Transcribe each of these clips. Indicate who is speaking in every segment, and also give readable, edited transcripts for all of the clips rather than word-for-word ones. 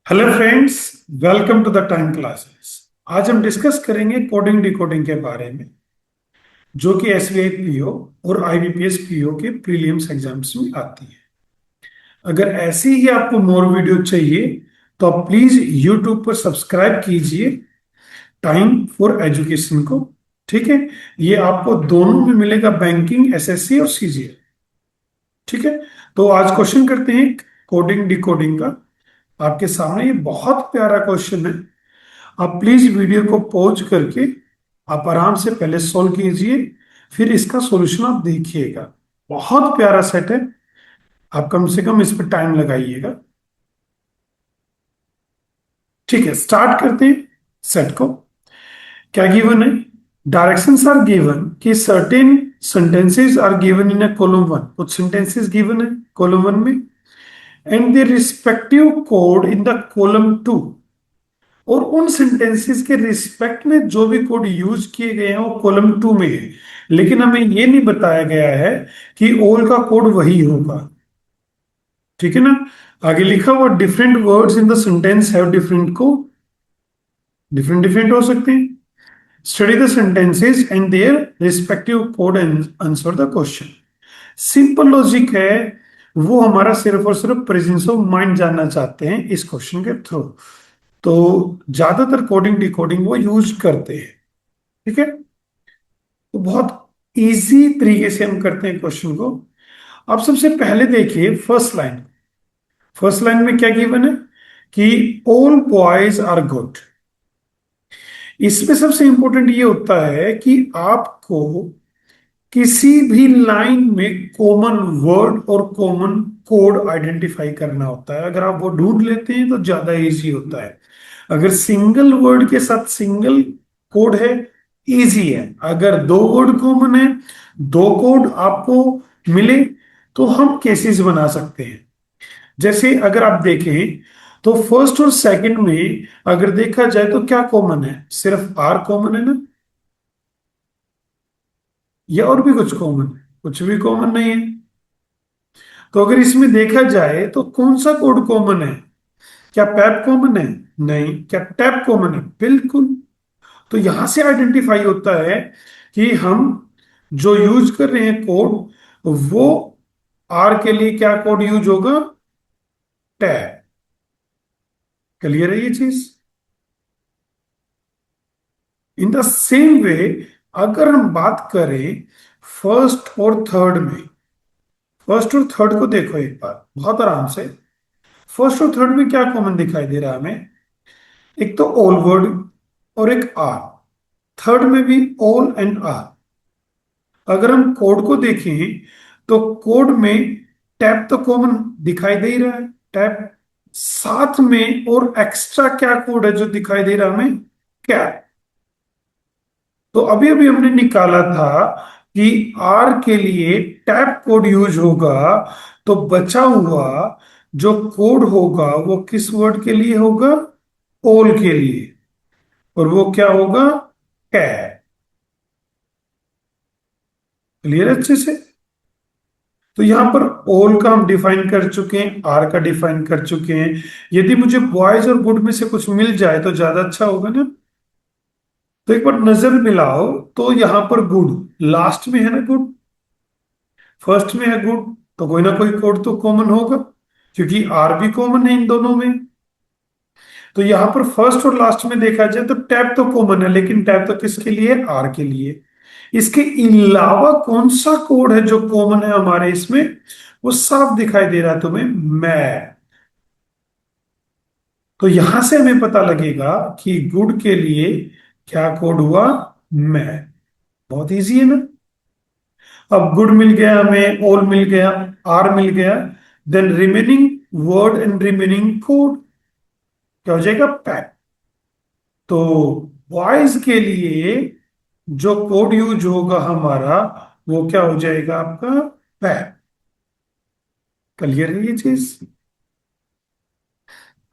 Speaker 1: Hello friends, welcome to the time classes. आज हम discuss करेंगे कोडिंग डिकोडिंग के बारे में, जो कि एसबीआई पीओ और आईबीपीएस पीओ के प्रीलिम्स एग्जाम्स में आती है। अगर ऐसी ही आपको मोर वीडियो चाहिए तो आप प्लीज यूट्यूब पर सब्सक्राइब कीजिए टाइम फॉर एजुकेशन को। ठीक है, ये आपको दोनों में मिलेगा, बैंकिंग, एसएससी और सीजीएल। ठीक है, तो आज क्वेश्चन करते हैं कोडिंग डिकोडिंग का। आपके सामने ये बहुत प्यारा क्वेश्चन है। आप प्लीज वीडियो को पॉज करके आप आराम से पहले सॉल्व कीजिए, फिर इसका सॉल्यूशन आप देखिएगा। बहुत प्यारा सेट है, आप कम से कम इस पर टाइम लगाइएगा। ठीक है, स्टार्ट करते हैं सेट को। क्या गिवन है? डायरेक्शंस आर गिवन कि certain sentences are given in a column one. कुछ सेंटेंसेस गिवन है कॉलम वन में, and their respective code in the column two. और उन सेंटेंसेस के रिस्पेक्ट में जो भी कोड यूज किए गए हैं वो कॉलम टू में है, लेकिन हमें ये नहीं बताया गया है कि ऑल का कोड वही होगा। ठीक है ना? आगे लिखा हुआ different words in the sentence have different code. Different different हो सकते हैं। Study the sentences and their respective code and answer the question. Simple logic है, वो हमारा सिर्फ और सिर्फ प्रेजेंस ऑफ माइंड जानना चाहते हैं इस क्वेश्चन के थ्रू। तो ज्यादातर कोडिंग डिकोडिंग वो यूज करते हैं। ठीक है, तो बहुत इजी तरीके से हम करते हैं क्वेश्चन को। अब सबसे पहले देखिए फर्स्ट लाइन। फर्स्ट लाइन में क्या गिवन है कि ऑल बॉयज आर गुड। इसमें सबसे इंपॉर्टेंट ये होता है कि आपको किसी भी लाइन में कॉमन वर्ड और कॉमन कोड आइडेंटिफाई करना होता है। अगर आप वो ढूंढ लेते हैं तो ज्यादा इजी होता है। अगर सिंगल वर्ड के साथ सिंगल कोड है, इजी है। अगर दो वर्ड कॉमन है, दो कोड आपको मिले, तो हम केसेस बना सकते हैं। जैसे अगर आप देखें तो फर्स्ट और सेकंड में अगर देखा जाए तो क्या कॉमन है? सिर्फ आर कॉमन है ना, या और भी कुछ कॉमन है? कुछ भी कॉमन नहीं है। तो अगर इसमें देखा जाए तो कौन सा कोड कॉमन है? क्या पैप कॉमन है? नहीं। क्या टैप कॉमन है? बिल्कुल। तो यहां से आइडेंटिफाई होता है कि हम जो यूज कर रहे हैं कोड, वो आर के लिए क्या कोड यूज होगा? टैप। क्लियर है ये चीज? इन द सेम वे, अगर हम बात करें फर्स्ट और थर्ड में, फर्स्ट और थर्ड को देखो एक बार बहुत आराम से। फर्स्ट और थर्ड में क्या कॉमन दिखाई दे रहा है हमें? एक तो ऑल वर्ड और एक आर। थर्ड में भी ऑल एंड आर। अगर हम कोड को देखें तो कोड में टैप तो कॉमन दिखाई दे ही रहा है, टैप। साथ में और एक्स्ट्रा क्या कोड है जो दिखाई दे रहा है हमें? कैप। तो अभी अभी हमने निकाला था कि आर के लिए टैप कोड यूज होगा, तो बचा हुआ जो कोड होगा वो किस वर्ड के लिए होगा? ऑल के लिए। और वो क्या होगा? कैप। क्लियर अच्छे से? तो यहां पर ऑल का हम डिफाइन कर चुके हैं, आर का डिफाइन कर चुके हैं। यदि मुझे बॉयज और गुड में से कुछ मिल जाए तो ज्यादा अच्छा होगा ना। तो एक बार नजर मिलाओ, तो यहां पर गुड लास्ट में है ना, गुड फर्स्ट में है गुड, तो कोई ना कोई कोड तो कॉमन होगा, क्योंकि आर भी कॉमन है इन दोनों में। तो यहां पर फर्स्ट और लास्ट में देखा जाए तो टैब तो कॉमन है, लेकिन टैब तो किसके लिए? आर के लिए। इसके अलावा कौन सा कोड है जो कॉमन है हमारे इसमें? वो साफ दिखाई दे रहा है तुम्हें, मैं। तो यहां से हमें पता लगेगा कि गुड के लिए क्या कोड हुआ? मैं। बहुत इजी है ना? अब गुड मिल गया हमें, ऑल मिल गया, आर मिल गया, then remaining word and remaining code क्या हो जाएगा? पैक। तो बॉयज के लिए जो कोड यूज होगा हमारा, वो क्या हो जाएगा आपका? पैक। क्लियर है ये चीज?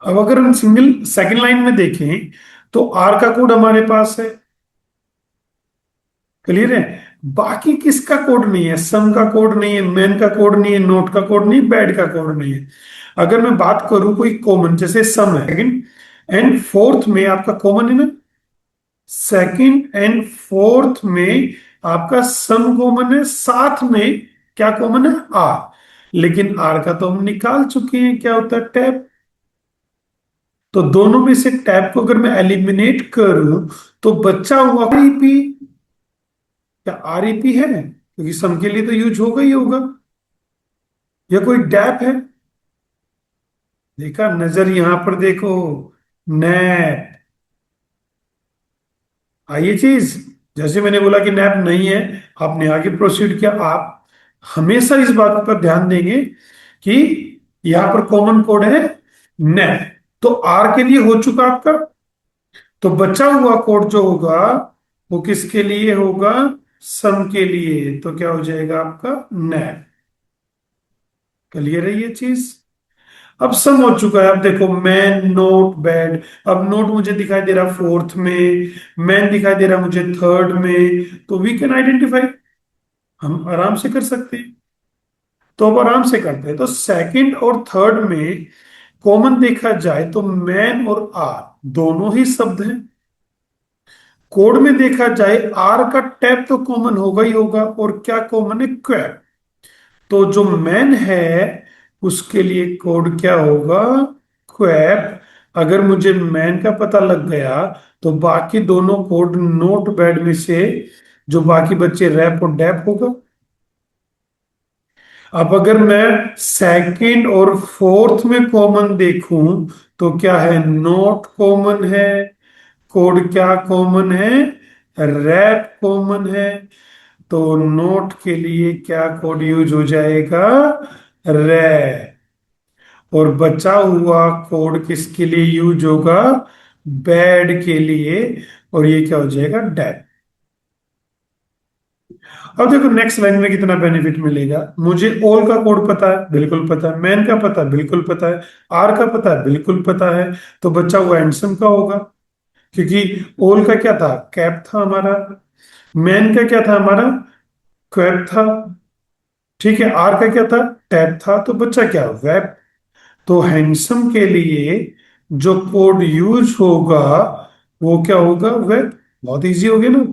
Speaker 1: अब अगर हम सिंगल सेकंड लाइन में देखें तो आर का कोड हमारे पास है। क्लियर है? बाकी किसका कोड नहीं है? सम का कोड नहीं है, मैन का कोड नहीं है, नोट का कोड नहीं है, बैड का कोड नहीं है। अगर मैं बात करूं कोई कॉमन, जैसे सम है, सेकंड एंड फोर्थ में आपका कॉमन है ना, सेकंड एंड फोर्थ में आपका सम कॉमन है, साथ में क्या कॉमन है? आर। लेकिन आर का तो हम निकाल चुके हैं, क्या होता है? टैब। तो दोनों में से टैब को अगर मैं एलिमिनेट करूं तो बचा हुआ आरईपी। क्या आरईपी है? क्योंकि सम के लिए तो यूज होगा ही होगा। या कोई डैप है? देखा, नजर यहां पर देखो, नैप। आइए चीज, जैसे मैंने बोला कि नैप नहीं है, आपने आगे प्रोसीड किया। आप हमेशा इस बात पर ध्यान देंगे कि यहां पर कॉमन कोड है नैप। तो आर के लिए हो चुका आपका। तो बचा हुआ कोड जो होगा वो किसके लिए होगा? सम के लिए। तो क्या हो जाएगा आपका? नैप। क्लियर है ये चीज? अब सम हो चुका है। अब देखो, मैन नोट बैड। अब नोट मुझे दिखाई दे रहा फोर्थ में, मैन दिखाई दे रहा मुझे थर्ड में, तो वी कैन आइडेंटिफाई। हम आराम से कर सकते हैं। तो अब आराम से करते हैं। तो सेकंड और थर्ड में कॉमन देखा जाए तो मैन और आर दोनों ही शब्द हैं। कोड में देखा जाए आर का टैब तो कॉमन होगा ही होगा, और क्या कॉमन है? क्वैब। तो जो मैन है उसके लिए कोड क्या होगा? क्वैब। अगर मुझे मैन का पता लग गया तो बाकी दोनों कोड नोट बैड में से जो बाकी बच्चे रैप और डैप होगा। अब अगर मैं सेकंड और फोर्थ में कॉमन देखूं तो क्या है? नोट कॉमन है। कोड क्या कॉमन है? रैप कॉमन है। तो नोट के लिए क्या कोड यूज हो जाएगा? रैप। और बचा हुआ कोड किसके लिए यूज होगा? बैड के लिए। और ये क्या हो जाएगा? डेप। अब देखो नेक्स्ट लाइन में कितना बेनिफिट मिलेगा। मुझे ऑल का कोड पता है, बिल्कुल पता है। मैन का पता है, बिल्कुल पता है। आर का पता है, बिल्कुल पता है। तो बचा हुआ एंडसम का होगा, क्योंकि ऑल का क्या था? कैप था हमारा। मैन का क्या था हमारा? क्वेब था। ठीक है, आर का क्या था? टैब था। तो बच्चा क्या? वेब। तो हैंडसम के लिए जो कोड यूज होगा वो क्या होगा? वेब। बहुत इजी हो गया ना।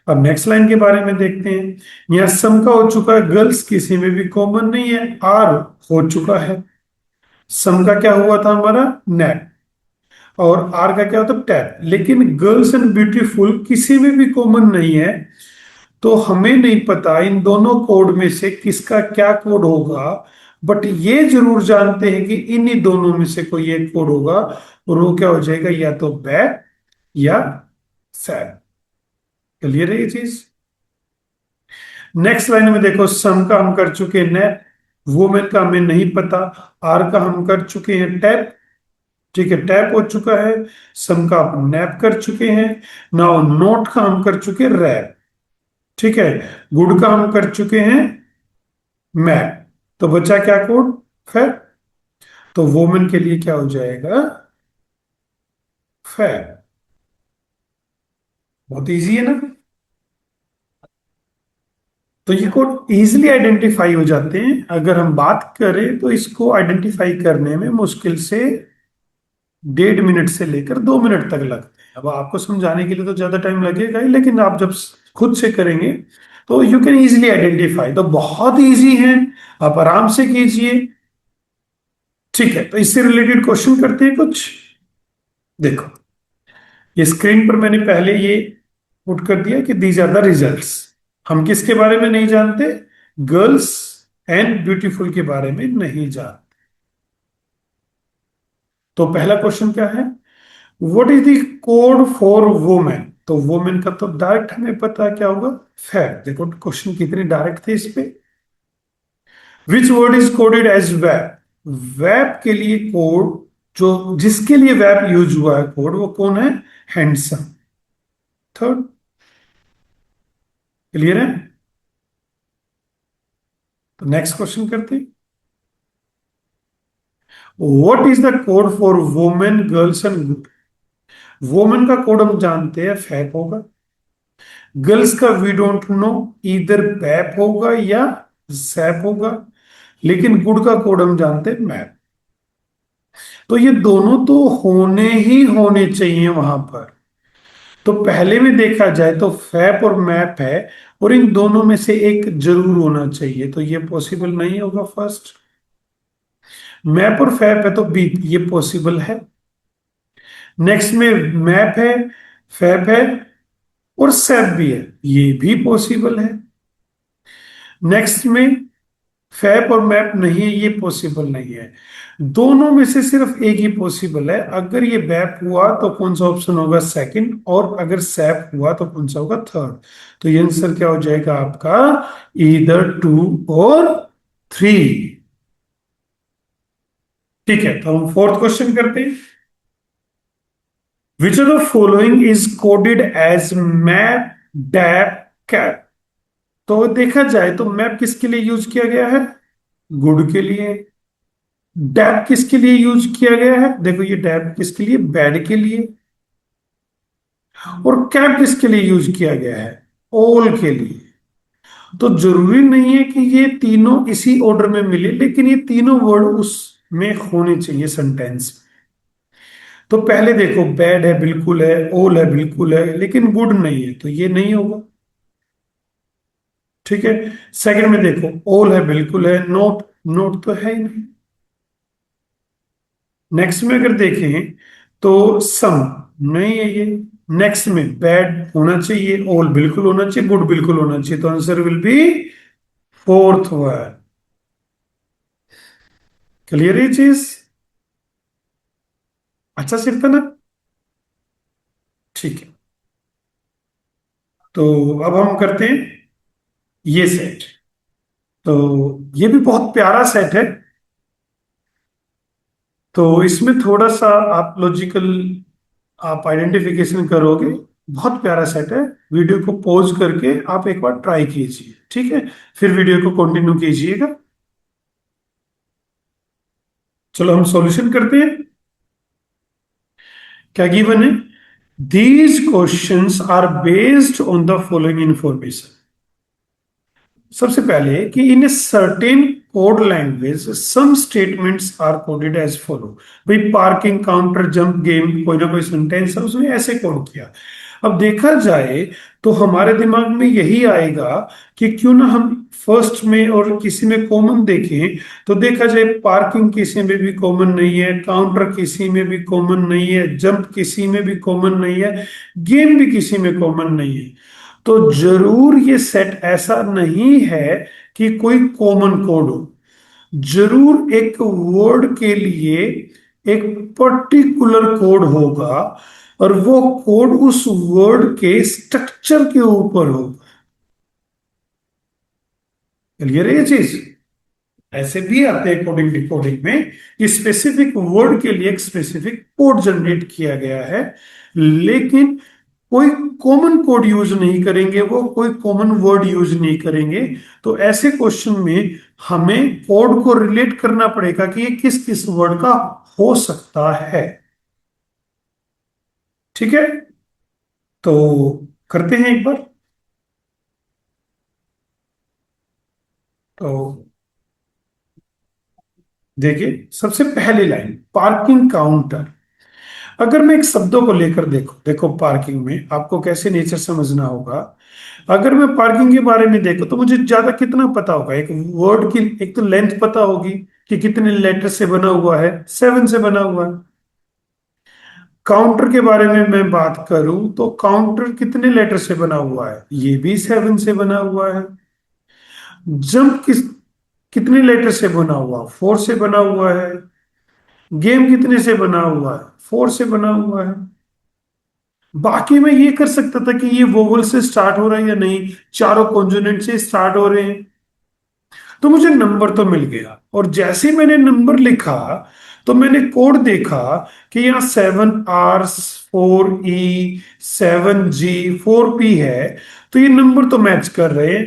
Speaker 1: अब नेक्स्ट लाइन के बारे में देखते हैं। यहाँ सम का हो चुका है, गर्ल्स किसी में भी कॉमन नहीं है। आर हो चुका है। सम का क्या हुआ था हमारा? नेट। और आर का क्या होता है? टैप। लेकिन गर्ल्स एंड ब्यूटीफुल किसी में भी कॉमन नहीं है। तो हमें नहीं पता इन दोनों कोड में से किसका क्या कोड होगा। बट ये जरूर जानते हैं कि इन्हीं दोनों में से कोई एक कोड होगा, और वो क्या हो जाएगा? या तो बैड या सैड। क्लियर है ये चीज? नेक्स्ट लाइन में देखो, सम का हम कर चुके हैं नैप। वुमेन का हमें नहीं पता। आर का हम कर चुके हैं टैप। ठीक है, टैप हो चुका है। सम का आप नैप कर चुके हैं। नाउ नोट का हम कर चुके हैं रैप। ठीक है, गुड का हम कर चुके हैं मैप। तो बचा क्या कोड? फैब। तो वोमेन के लिए क्या हो जाएगा? फैब। बहुत इजी है ना। तो ये कोड इजीली आइडेंटिफाई हो जाते हैं। अगर हम बात करें तो इसको आइडेंटिफाई करने में मुश्किल से 1.5 मिनट से लेकर 2 मिनट तक लगते हैं। अब आपको समझाने के लिए तो ज्यादा टाइम लगेगा ही, लेकिन आप जब खुद से करेंगे तो यू कैन इजीली आइडेंटिफाई। तो बहुत इजी है, आप आराम से कीजिए। ठीक है, तो इससे रिलेटेड क्वेश्चन करते हैं कुछ। देखो, ये स्क्रीन पर मैंने पहले ये पुट कर दिया कि दीज आर द रिजल्ट्स। हम किसके बारे में नहीं जानते? गर्ल्स एंड ब्यूटीफुल के बारे में नहीं जानते। तो पहला क्वेश्चन क्या है? What is the code for women? तो वुमेन का तो डायरेक्ट हमें पता है क्या होगा? फैक्ट। देखो क्वेश्चन कितने डायरेक्ट थे इस पे। Which word is coded as web? Web के लिए कोड, जो जिसके लिए वेब यूज हुआ है कोड, वो कौन है? हैंडसम। थर्ड। क्लियर है? तो नेक्स्ट क्वेश्चन करते हैं। What is the code for women, girls and, women का कोड हम जानते हैं फैक होगा। गर्ल्स का वी डोंट नो, इधर बैप होगा या सैप होगा, लेकिन गुड का कोड हम जानते हैं मैप। तो ये दोनों तो होने ही होने चाहिए वहां पर। तो पहले में देखा जाए तो फैप और मैप है, और इन दोनों में से एक जरूर होना चाहिए, तो ये पॉसिबल नहीं होगा फर्स्ट। मैप और फैप है तो बी, ये पॉसिबल है। नेक्स्ट में मैप है, फैप है, और सैप भी है, ये भी पॉसिबल है। नेक्स्ट में फैप और मैप नहीं है, ये पॉसिबल नहीं है। दोनों में से सिर्फ एक ही पॉसिबल है। अगर ये बैप हुआ तो कौन सा ऑप्शन होगा, सेकंड, और अगर सैप हुआ तो कौन सा होगा, थर्ड। तो ये आंसर क्या हो जाएगा आपका, इधर टू और थ्री। ठीक है, तो हम फोर्थ क्वेश्चन करते हैं। Which of the following is coded as map dap cap. तो देखा जाए तो मैप किसके लिए यूज किया गया है, गुड के लिए। डैप किसके लिए यूज किया गया है, देखो ये डैप किसके लिए, बैड के लिए। और कैप किसके लिए यूज किया गया है, ऑल के लिए। तो जरूरी नहीं है कि ये तीनों इसी ऑर्डर में मिले, लेकिन ये तीनों वर्ड उसमें होने चाहिए सेंटेंस। तो पहले देखो, बैड है बिल्कुल है, ऑल है बिल्कुल है, लेकिन गुड नहीं है, तो ये नहीं होगा। ठीक है। सेकंड में देखो, ऑल है बिल्कुल है, नोट, नोट तो है ही नहीं। नेक्स्ट में अगर देखें तो सम नहीं है ये। नेक्स्ट में बैड होना चाहिए, ऑल बिल्कुल होना चाहिए, गुड बिल्कुल होना चाहिए, तो answer will be fourth word. Clear ये चीज, अच्छा सिर्फ था ना। ठीक है, तो अब हम करते हैं ये सेट। तो ये भी बहुत प्यारा सेट है। तो इसमें थोड़ा सा आप लॉजिकल आप आइडेंटिफिकेशन करोगे। बहुत प्यारा सेट है। वीडियो को पॉज करके आप एक बार ट्राई कीजिए, ठीक है, फिर वीडियो को कंटिन्यू कीजिएगा। चलो हम सॉल्यूशन करते हैं। क्या गिवन है, these questions are based on the following information. सबसे पहले कि in a certain code language some statements are coded as follow. भाई पार्किंग, काउंटर, जंप, गेम, कोई ना कोई सेंटेंस है उसने ऐसे कोड किया। अब देखा जाए तो हमारे दिमाग में यही आएगा कि क्यों ना हम फर्स्ट में और किसी में कॉमन देखें। तो देखा जाए पार्किंग किसी में भी कॉमन नहीं है, काउंटर किसी में भी कॉमन नहीं है, जंप किसी में भी कॉमन नहीं है, गेम भी किसी में कॉमन नहीं है। तो जरूर ये सेट ऐसा नहीं है कि कोई कॉमन कोड हो। जरूर एक वर्ड के लिए एक पर्टिकुलर कोड होगा, और वो कोड उस वर्ड के स्ट्रक्चर के ऊपर होगा। क्लियर है ये चीज। ऐसे भी आते हैं कोडिंग डिकोडिंग में कि स्पेसिफिक वर्ड के लिए एक स्पेसिफिक कोड जनरेट किया गया है, लेकिन कोई कॉमन कोड यूज नहीं करेंगे, वो कोई कॉमन वर्ड यूज नहीं करेंगे। तो ऐसे क्वेश्चन में हमें कोड को रिलेट करना पड़ेगा कि ये किस किस वर्ड का हो सकता है। ठीक है, तो करते हैं एक बार। तो देखिए, सबसे पहली लाइन पार्किंग काउंटर। अगर मैं एक शब्दों को लेकर देखो, देखो पार्किंग में आपको कैसे नेचर समझना होगा। अगर मैं पार्किंग के बारे में देखो तो मुझे ज्यादा कितना पता होगा, एक वर्ड की एक तो लेंथ पता होगी कि कितने लेटर से बना हुआ है, 7 से बना हुआ है। काउंटर के बारे में मैं बात करूं तो काउंटर कितने लेटर से बना हुआ है, ये भी 7 से बना हुआ है। जंप कितने लेटर से बना हुआ, 4 से बना हुआ है। गेम कितने से बना हुआ है, 4 से बना हुआ है। बाकी मैं ये कर सकता था कि ये वोवल से स्टार्ट हो रहा है या नहीं, चारों कॉन्सोनेंट से स्टार्ट हो रहे हैं। तो मुझे नंबर तो मिल गया, और जैसे ही मैंने नंबर लिखा तो मैंने कोड देखा कि यहाँ 7 R 4 E 7 G 4 P है। तो ये नंबर तो मैच कर रहे हैं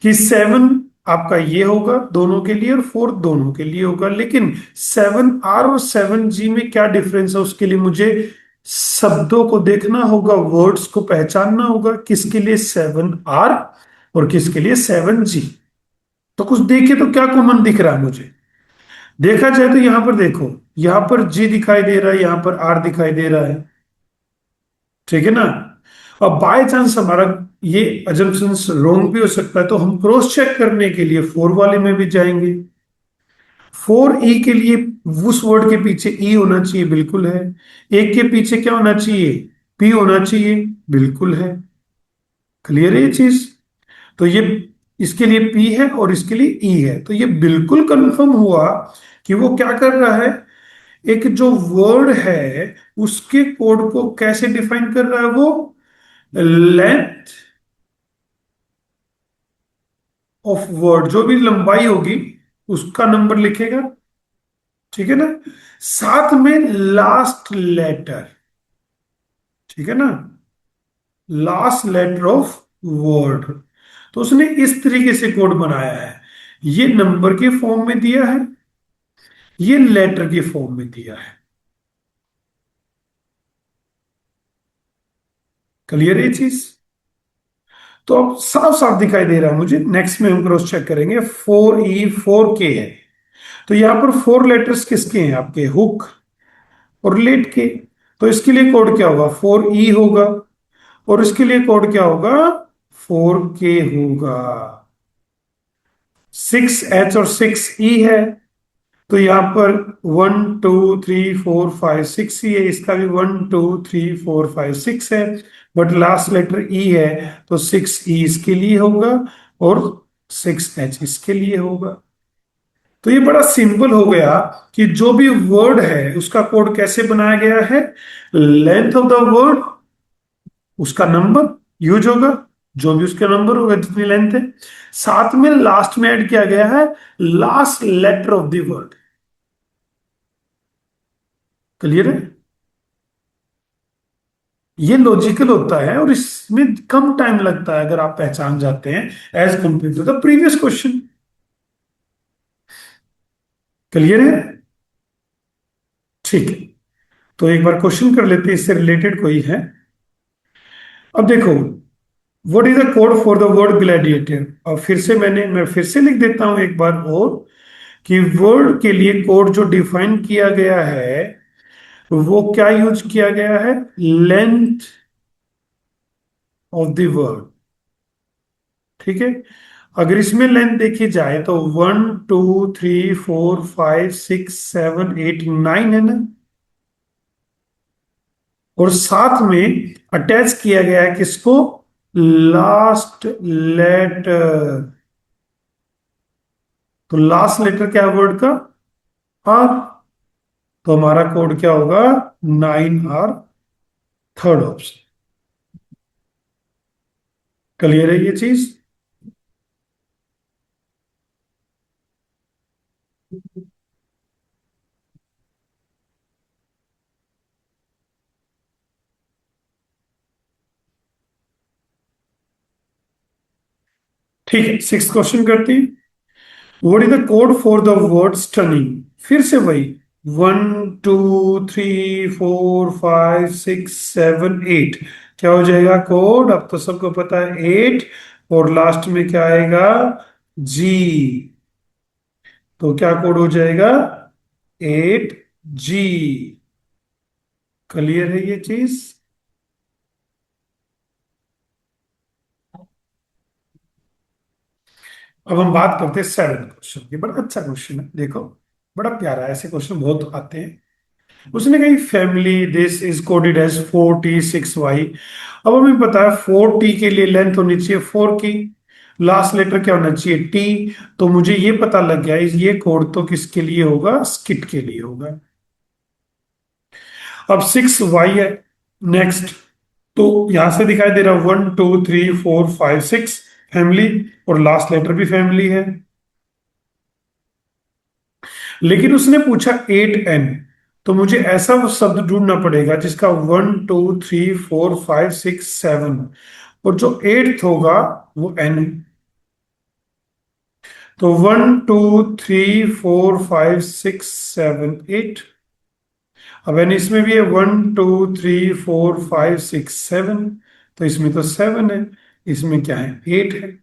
Speaker 1: कि 7 आपका ये होगा दोनों के लिए, और 4 दोनों के लिए होगा। लेकिन 7 R और 7 G में क्या डिफरेंस है, उसके लिए मुझे शब्दों को देखना होगा, वर्ड्स को पहचानना होगा, किसके लिए 7R और किसके लिए 7G। तो कुछ देखिए तो क्या कॉमन दिख रहा है मुझे। देखा जाए तो यहां पर देखो, यहां पर G दिखाई दे रहा है, यहां पर R दिखाई दे रहा है, ठीक है ना। अब बाय चांस हमारा ये अजम्पशंस रॉन्ग भी हो सकता है, तो हम क्रॉस चेक करने के लिए फोर वाले में भी जाएंगे। 4E के लिए उस वर्ड के पीछे ई होना चाहिए, बिल्कुल है। एक के पीछे क्या होना चाहिए, पी होना चाहिए, बिल्कुल है। क्लियर है ये चीज। तो ये इसके लिए पी है और इसके लिए ई है, तो ये बिल्कुल कंफर्म हुआ कि वो क्या कर रहा है, एक जो वर्ड है उसके कोड को कैसे डिफाइन कर रहा है, वो लेंथ ऑफ वर्ड, जो भी लंबाई होगी उसका नंबर लिखेगा, ठीक है ना। साथ में लास्ट लेटर, ठीक है ना, लास्ट लेटर ऑफ वर्ड। तो उसने इस तरीके से कोड बनाया है, ये नंबर के फॉर्म में दिया है, ये लेटर के फॉर्म में दिया है। क्लियर है ये चीज। तो अब साफ साफ दिखाई दे रहा है मुझे। नेक्स्ट में हम क्रॉस चेक करेंगे। 4E 4K है, तो यहां पर फोर लेटर्स किसके हैं, आपके हुक और लेट के। तो इसके लिए कोड क्या होगा, 4E होगा, और इसके लिए कोड क्या होगा, 4K होगा। 6H और 6E है, तो यहां पर 1 2 3 4 5 6 ही है, इसका भी 1 2 3 4 5 6 है, बट लास्ट लेटर ई है, तो 6E इसके लिए होगा और 6H इसके लिए होगा। तो ये बड़ा सिंपल हो गया कि जो भी वर्ड है उसका कोड कैसे बनाया गया है, लेंथ ऑफ द वर्ड, उसका नंबर यूज होगा, जो भी उसका नंबर होगा जितनी लेंथ है, साथ में लास्ट में ऐड किया गया है last letter of the word. Clear है। ये लॉजिकल होता है और इसमें कम टाइम लगता है अगर आप पहचान जाते हैं, as compare to the previous question. Clear है। ठीक है, तो एक बार क्वेश्चन कर लेते हैं, इससे रिलेटेड कोई है। अब देखो, what is the code for the word gladiator. और मैं फिर से लिख देता हूं एक बार और, कि वर्ड के लिए कोड जो डिफाइन किया गया है वो क्या यूज किया गया है, लेंथ ऑफ द वर्ड, ठीक है। अगर इसमें लेंथ देखी जाए तो 1 2 3 4 5 6 7 8 9 है ना, और साथ में अटैच किया गया है किसको, लास्ट लेटर। तो लास्ट लेटर क्या है वर्ड का, आर। तो हमारा कोड क्या होगा, 9R, थर्ड ऑप्शन। क्लियर है ये चीज। ठीक है, सिक्स क्वेश्चन करते हैं। What is the code for the word stunning. फिर से वही, 1 2 3 4 5 6 7 8, क्या हो जाएगा कोड, अब तो सबको पता है 8, और लास्ट में क्या आएगा, जी। तो क्या कोड हो जाएगा, 8G। क्लियर है ये चीज। अब हम बात करते हैं सेवन क्वेश्चन की। बड़ा अच्छा क्वेश्चन है, देखो बड़ा प्यारा है, ऐसे क्वेश्चन बहुत आते हैं। उसने कही family this is coded as 4T 6Y। अब हमें पता है 4T के लिए लेंथ होनी चाहिए 4 की, लास्ट लेटर क्या होना चाहिए, T। तो मुझे ये पता लग गया ये कोड तो किसके लिए होगा, स्किट के लिए होगा। अब 6Y है नेक्स्ट, तो यहां से दिखाई दे रहा है 1 2 3 4 5 6 फैमिली, और लास्ट लेटर भी फैमिली है। लेकिन उसने पूछा 8N, तो मुझे ऐसा वो शब्द ढूंढना पड़ेगा जिसका 1 2 3 4 5 6 7, और जो एट्थ होगा वो N है। तो 1 2 3 4 5 6 7 8। अब यानी इसमें भी है 1 2 3 4 5 6 7, तो इसमें तो 7 है, इसमें क्या है 8 है।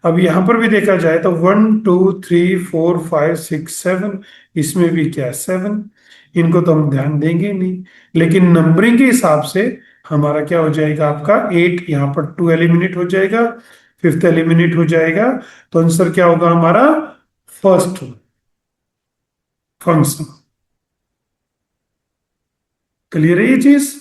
Speaker 1: अब यहां पर भी देखा जाए तो 1 2 3 4 5 6 7, इसमें भी क्या है 7। इनको तो हम ध्यान देंगे नहीं, लेकिन नंबरिंग के हिसाब से हमारा क्या हो जाएगा, आपका 8 यहाँ पर 2 एलिमिनेट हो जाएगा, फिफ्थ एलिमिनेट हो जाएगा, तो आंसर क्या होगा हमारा फर्स्ट फंक्शन। क्लियर है ये चीज।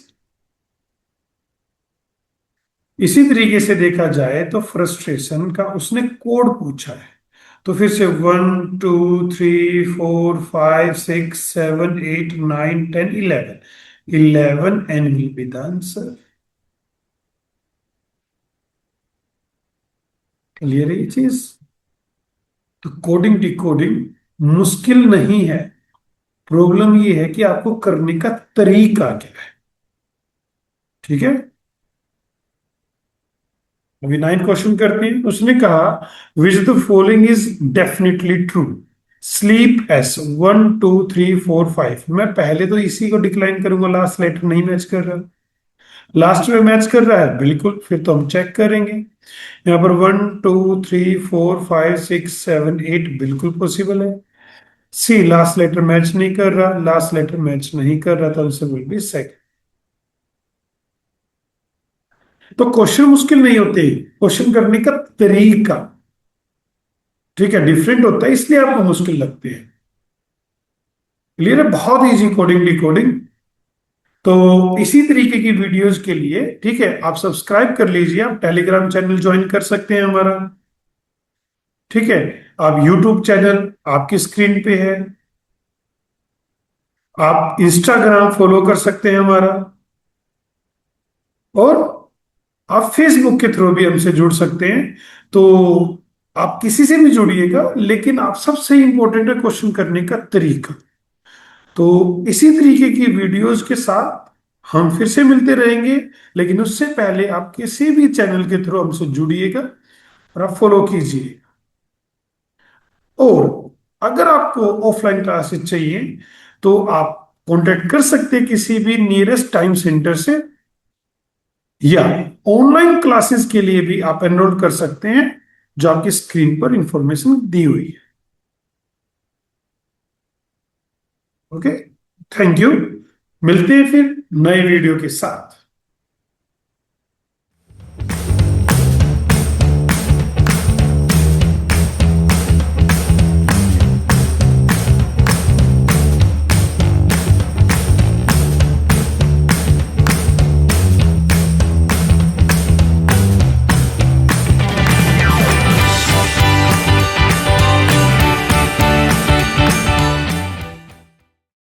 Speaker 1: इसी तरीके से देखा जाए तो फ्रस्ट्रेशन का उसने कोड पूछा है, तो फिर से 1 2 3 4 5 6 7 8 9 10 11 N will be the answer. Clear है ये चीज। तो कोडिंग डिकोडिंग मुश्किल नहीं है, प्रॉब्लम ये है कि आपको करने का तरीका क्या है। ठीक है, अभी 9 क्वेश्चन करते हैं। उसने कहा which the following is definitely true, sleep S 1 2 3 4 5। मैं पहले तो इसी को डिक्लाइन करूंगा, लास्ट लेटर नहीं मैच कर रहा। लास्ट में मैच कर रहा है बिल्कुल, फिर तो हम चेक करेंगे। यहाँ पर 1 2 3 4 5 6 7 8 बिल्कुल पॉसिबल है। सी लास्ट लेटर मैच नहीं कर रहा, लास्ट लेटर मैच नहीं कर रहा, तो आंसर विल बी सेकंड। तो क्वेश्चन मुश्किल नहीं होते, क्वेश्चन करने का तरीका ठीक है डिफरेंट होता है, इसलिए आपको मुश्किल लगते हैं। क्लियर है, बहुत इजी कोडिंग डिकोडिंग। तो इसी तरीके की वीडियोस के लिए ठीक है आप सब्सक्राइब कर लीजिए, आप टेलीग्राम चैनल ज्वाइन कर सकते हैं हमारा। ठीक है, आप यूट्यूब चैनल आपकी स्क्रीन पे है, आप इंस्टाग्राम फॉलो कर सकते हैं हमारा, और आप फेसबुक के थ्रू भी हमसे जुड़ सकते हैं। तो आप किसी से भी जुड़िएगा, लेकिन आप सबसे इंपॉर्टेंट है क्वेश्चन करने का तरीका। तो इसी तरीके की वीडियोस के साथ हम फिर से मिलते रहेंगे, लेकिन उससे पहले आप किसी भी चैनल के थ्रू हमसे जुड़िएगा और आप फॉलो कीजिए। और अगर आपको ऑफलाइन क्लासेस चाहिए तो आप कांटेक्ट कर सकते हैं किसी भी नियरेस्ट टाइम सेंटर से, या ऑनलाइन क्लासेस के लिए भी आप एनरोल कर सकते हैं, जो आपकी स्क्रीन पर इंफॉर्मेशन दी हुई है। Okay, thank you. मिलते हैं फिर नए वीडियो के साथ।